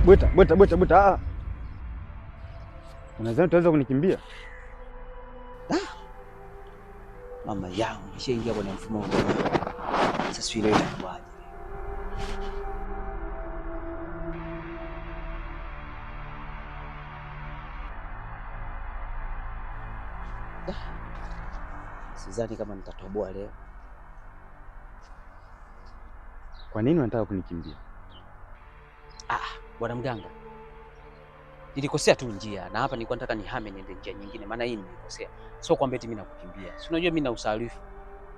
Bweta. Unadhani utaweza kunikimbia? Mama yangu nishaingia kwenye mfumo wa sasa, sio ile inakuaje? Sidhani kama nitatoboa leo. Kwa nini unataka kunikimbia? Bwana mganga, nilikosea tu njia, na hapa nilikuwa nataka nihame niende njia nyingine, maana hii nilikosea. Sio kwamba eti mimi nakukimbia. Si unajua mimi na usahaulifu.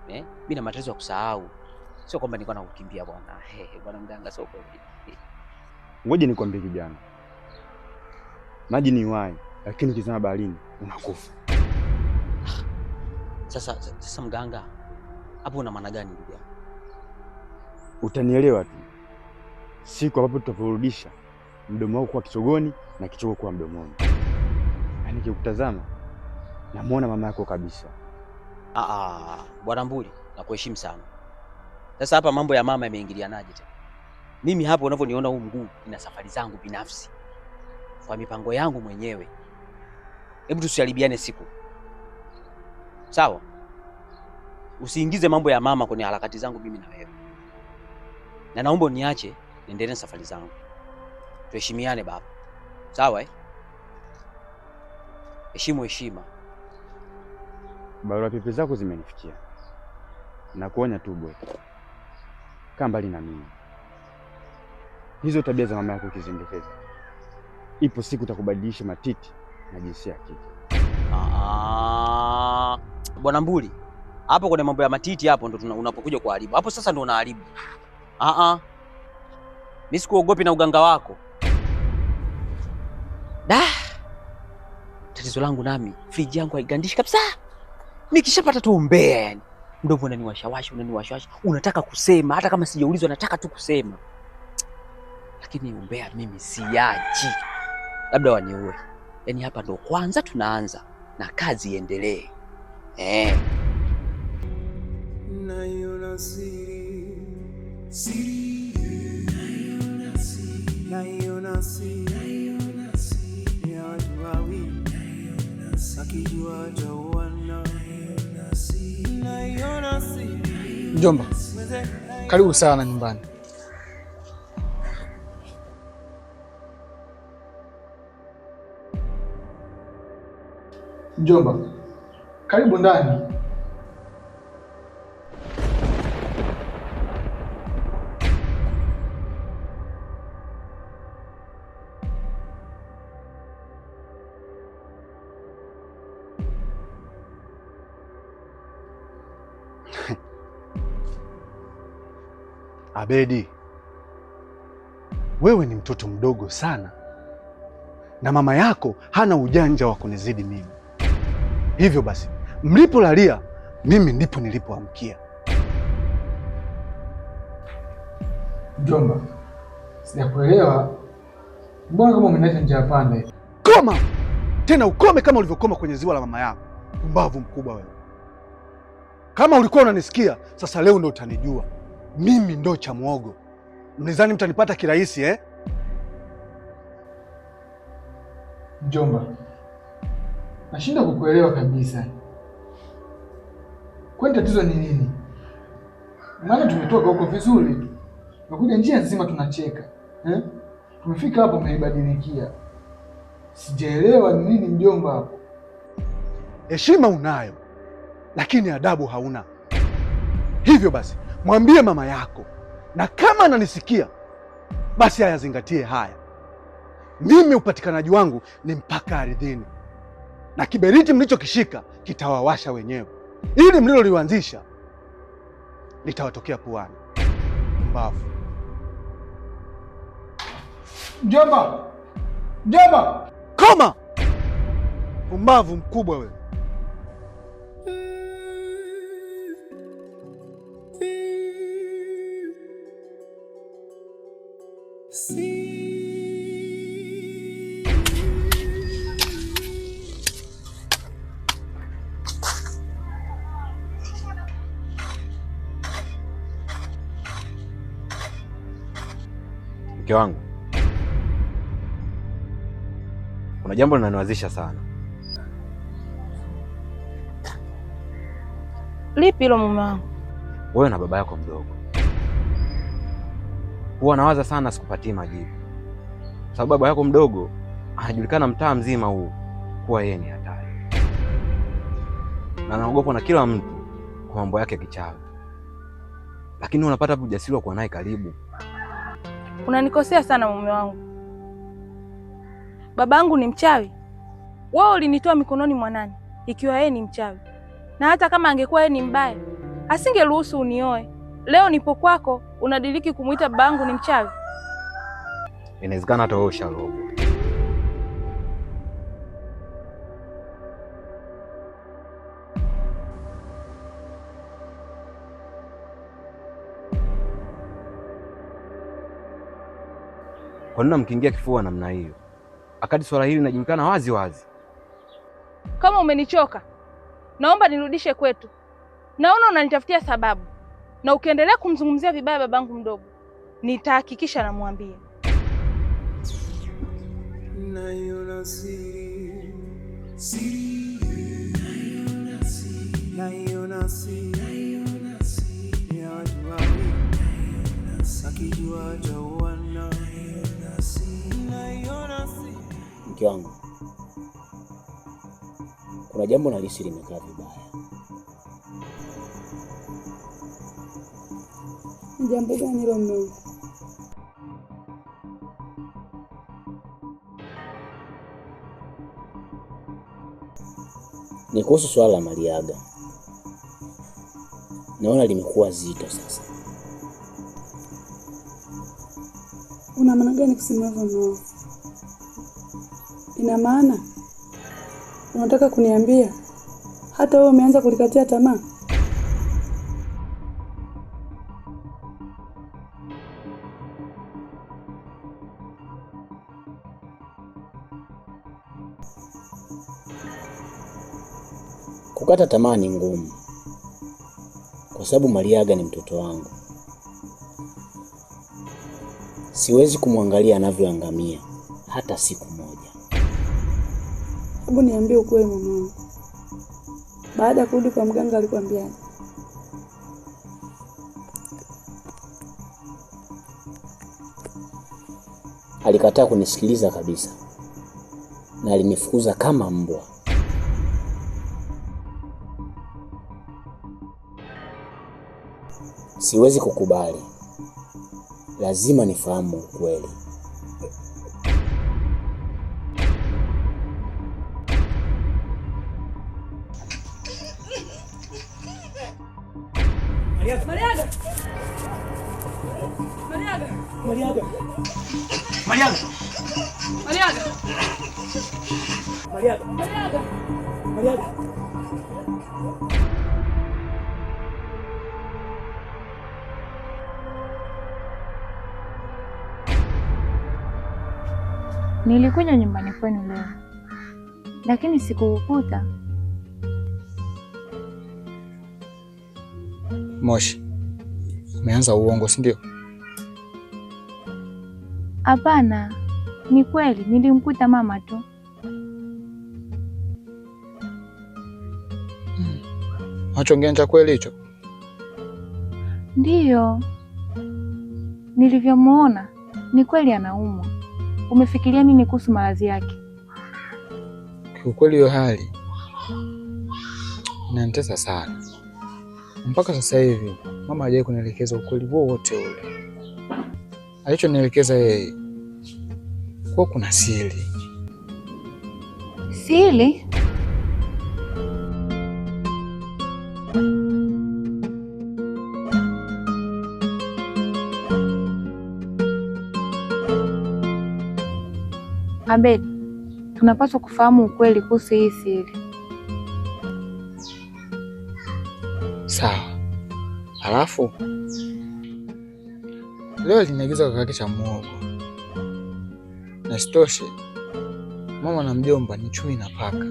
Mimi na matatizo ya kusahau. Sio kwamba nilikuwa nakukimbia bwana. Bwana mganga, sio kweli. Ngoja nikwambie kijana. Maji ni uhai, lakini ukizama baharini unakufa. Sasa mganga, hapo una maana gani ndugu yangu? Utanielewa tu. Siku ambapo tutakurudisha mdomo wako kwa kichogoni na kichogo kwa mdomoni. Yaani nikikutazama namuona mama yako kabisa. Bwana Mbuli, nakuheshimu sana. Sasa hapa mambo ya mama yameingilianaje tena? Mimi hapo unavyoniona huu mguu ina safari zangu binafsi. Kwa mipango yangu mwenyewe. Hebu tusiharibiane siku. Sawa? Usiingize mambo ya mama kwenye harakati zangu mimi na wewe. Na naomba uniache niendelee na safari zangu. Tuheshimiane baba. Sawa heshima. Barua pepe zako zimenifikia. Nakuonya tu boy. Kaa mbali na mimi. Hizo tabia za mama yako ukizindekeza, ipo siku utakubadilisha matiti na jinsia ya kike. Bwana Mbuli, hapo kwenye mambo ya matiti hapo ndo unapokuja kuharibu. Hapo sasa ndo unaharibu. Mimi sikuogopi na uganga wako. Tatizo langu nami, friji yangu haigandishi kabisa. Nikishapata tu umbea yani. Ndio unaniwashawashi. Unataka kusema hata kama sijaulizwa, nataka tu kusema. Lakini umbea mimi siachi. Labda waniue. Yaani hapa ndo kwanza tunaanza na kazi iendelee. Naiona siri. Naiona siri. Ya watu wawili. Akijua ataoana. Naiona siri. Mjomba, karibu sana nyumbani. Mjomba, karibu ndani. Abedi, wewe ni mtoto mdogo sana na mama yako hana ujanja wa kunizidi mimi. Hivyo basi, mlipolalia mimi ndipo nilipoamkia. Mjomba, sijakuelewa. Mbona kama umeniacha njia panda? Koma! Tena ukome kama ulivyokoma kwenye ziwa la mama yako. Pumbavu mkubwa wewe. Kama ulikuwa unanisikia, sasa leo ndo utanijua. Mimi ndo cha muogo. Mlizani mtanipata kirahisi Mjomba, nashinda kukuelewa kabisa. Kwani tatizo ni nini? Maana tumetoka huko vizuri tu. Nakuja njia nzima tunacheka. Tumefika hapo umenibadilikia. Sijaelewa ni nini mjomba hapo. Heshima unayo, lakini adabu hauna. Hivyo basi, mwambie mama yako, na kama ananisikia basi ayazingatie haya. Mimi upatikanaji wangu ni mpaka ardhini, na kiberiti mlichokishika kitawawasha wenyewe. Ili mlilolianzisha litawatokea puani. Mbavu. Mjomba! Koma! Pumbavu mkubwa wewe. Mke wangu, kuna jambo linaniwazisha sana. Lipi hilo mume wangu? Wewe na baba yako mdogo, huwa nawaza sana sikupatii majibu, sababu baba yako mdogo anajulikana mtaa mzima huu kuwa yeye ni hatari na anaogopwa na kila mtu kwa mambo yake kichawi, lakini unapata ujasiri wa kuwa naye karibu. Unanikosea sana mume wangu. Babangu ni mchawi? Wewe ulinitoa mikononi mwa nani ikiwa yeye ni mchawi? Na hata kama angekuwa yeye ni mbaya, asingeruhusu unioe. Leo nipo kwako, unadiriki kumuita babangu ni mchawi? Inawezekana hata wewe usharogo. Kwa nini mkiingia kifua namna hiyo, akati swala hili linajulikana wazi wazi? Kama umenichoka, naomba nirudishe kwetu. Naona unanitafutia sababu, na ukiendelea kumzungumzia vibaya babangu mdogo, nitahakikisha namwambia. Naiona siri, naiona siri ya watu wawili, akijua jauana. Mke wangu, kuna jambo nalisi limekaa vibaya. Jambo gani hilo mume wangu? Ni kuhusu swala la Mariaga. Naona limekuwa zito sasa. Una maana gani kusema hivyo mume wangu? Ina maana unataka kuniambia hata wewe umeanza kulikatia tamaa? Kukata tamaa ni ngumu, kwa sababu Mariaga ni mtoto wangu. Siwezi kumwangalia anavyoangamia hata siku moja. Hebu niambie ukweli mume wangu. Baada ya kurudi kwa mganga alikwambiaje? Alikataa kunisikiliza kabisa na alinifukuza kama mbwa. Siwezi kukubali. Lazima nifahamu ukweli. Mariaga! Mariaga! Mariaga! Mariaga! Mariaga! Mariaga! Mariaga! Mariaga! Mariaga! Nilikuja nyumbani kwenu leo, lakini sikukukuta. Moshi, umeanza uongo si ndio? Hapana, ni kweli nilimkuta mama tu. Unachongea cha kweli hicho? Ndiyo, nilivyomuona ni kweli anaumwa. Umefikiria nini kuhusu maradhi yake? Kiukweli hiyo hali inanitesa sana. Mpaka sasa hivi mama hajawahi kunielekeza ukweli wowote ule. Alichonielekeza yeye kuwa kuna siri. Siri? Abed, tunapaswa kufahamu ukweli kuhusu hii siri. Sawa. Halafu leo aliniagiza kaka yake cha muogo. Na sitoshe, mama na mjomba ni chui na paka.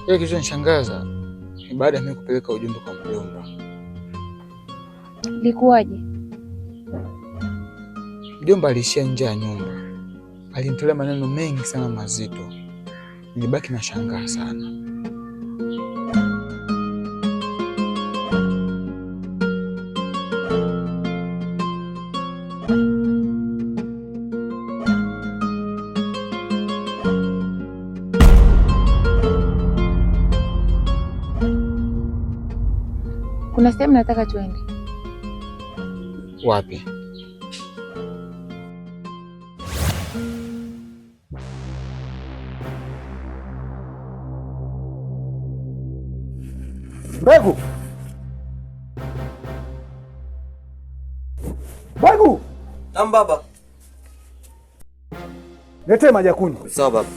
Ile kilichonishangaza ni baada ya mimi kupeleka ujumbe kwa mjomba. Likuwaje? Mjomba alishia nje ya nyumba alinitolea maneno mengi sana mazito. Nilibaki na shangaa sana. Kuna sehemu nataka tuende. Wapi? Mbegu! Mbegu! Naam baba. Letee maji ya kunywa. Sawa baba.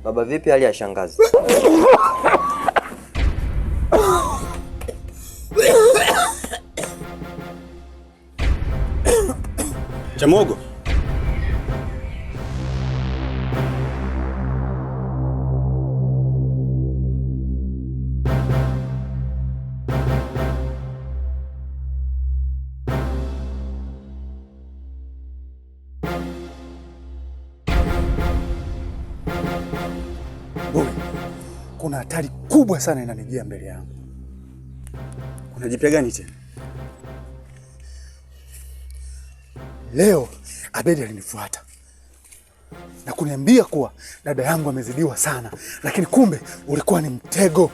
Baba, vipi hali ya shangazi? Chamuogo. Kuna hatari kubwa sana inanijia mbele yangu. Kuna jipya gani tena? Leo Abedi alinifuata na kuniambia kuwa dada yangu amezidiwa sana, lakini kumbe ulikuwa ni mtego.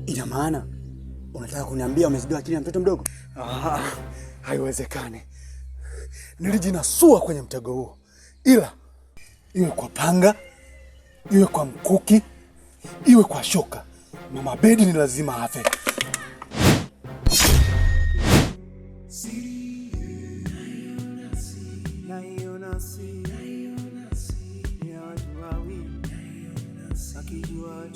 Ina maana unataka kuniambia umezidiwa akili na mtoto mdogo? Haiwezekani. Nilijinasua kwenye mtego huo, ila iwe kwa panga, iwe kwa mkuki, iwe kwa shoka, Mama Abedi ni lazima afe. Akijua